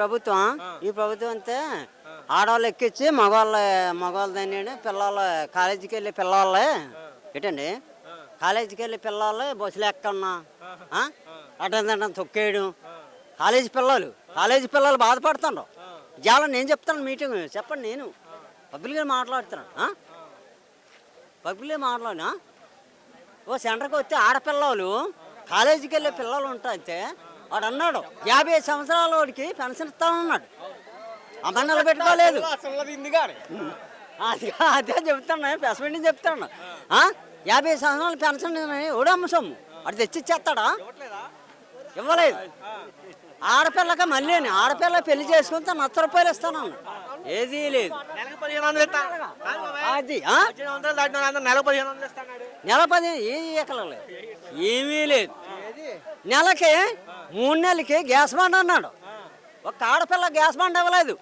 ప్రభుత్వం ఈ ప్రభుత్వం అంతే ఆడవాళ్ళు ఎక్కించి మగవాళ్ళ దాన్ని పిల్లలు కాలేజీకి వెళ్ళే పిల్లలు ఏంటండి కాలేజీకి వెళ్ళే పిల్లలు బస్సులు ఎక్కన్నా అటంటే తొక్కేయడం కాలేజీ పిల్లలు బాధపడుతున్నారు ఇవాళ నేను చెప్తాను మీటింగ్ చెప్పండి నేను పబ్లిక్గా మాట్లాడుతున్నాను పబ్లిక్గా మాట్లాడినా ఓ సెంటర్కి వస్తే ఆడపిల్లలు కాలేజీకి వెళ్ళే పిల్లలు ఉంటాయితే వాడు అన్నాడు 50 సంవత్సరాల వాడికి పెన్షన్ ఇస్తానన్నాడు అమ్మన్నలు పెట్టుకోలేదు అదే చెప్తాను పెసమెంట్ చెప్తాను 50 సంవత్సరాలు పెన్షన్ ఓడమ్మ సొమ్ము వాడు తెచ్చిచ్చేస్తాడా ఇవ్వలేదు ఆడపిల్లగా మళ్ళీ ఆడపిల్ల పెళ్లి చేసుకుంటే 100 రూపాయలు ఇస్తాను ఏదీ లేదు అది నెల 15 ఏ ఎక్కలేదు ఏమీ లేదు నెలకి 3 నెలలకి గ్యాస్ బండ్ అన్నాడు ఒక ఆడపిల్ల గ్యాస్ బండ్ ఇవ్వలేదు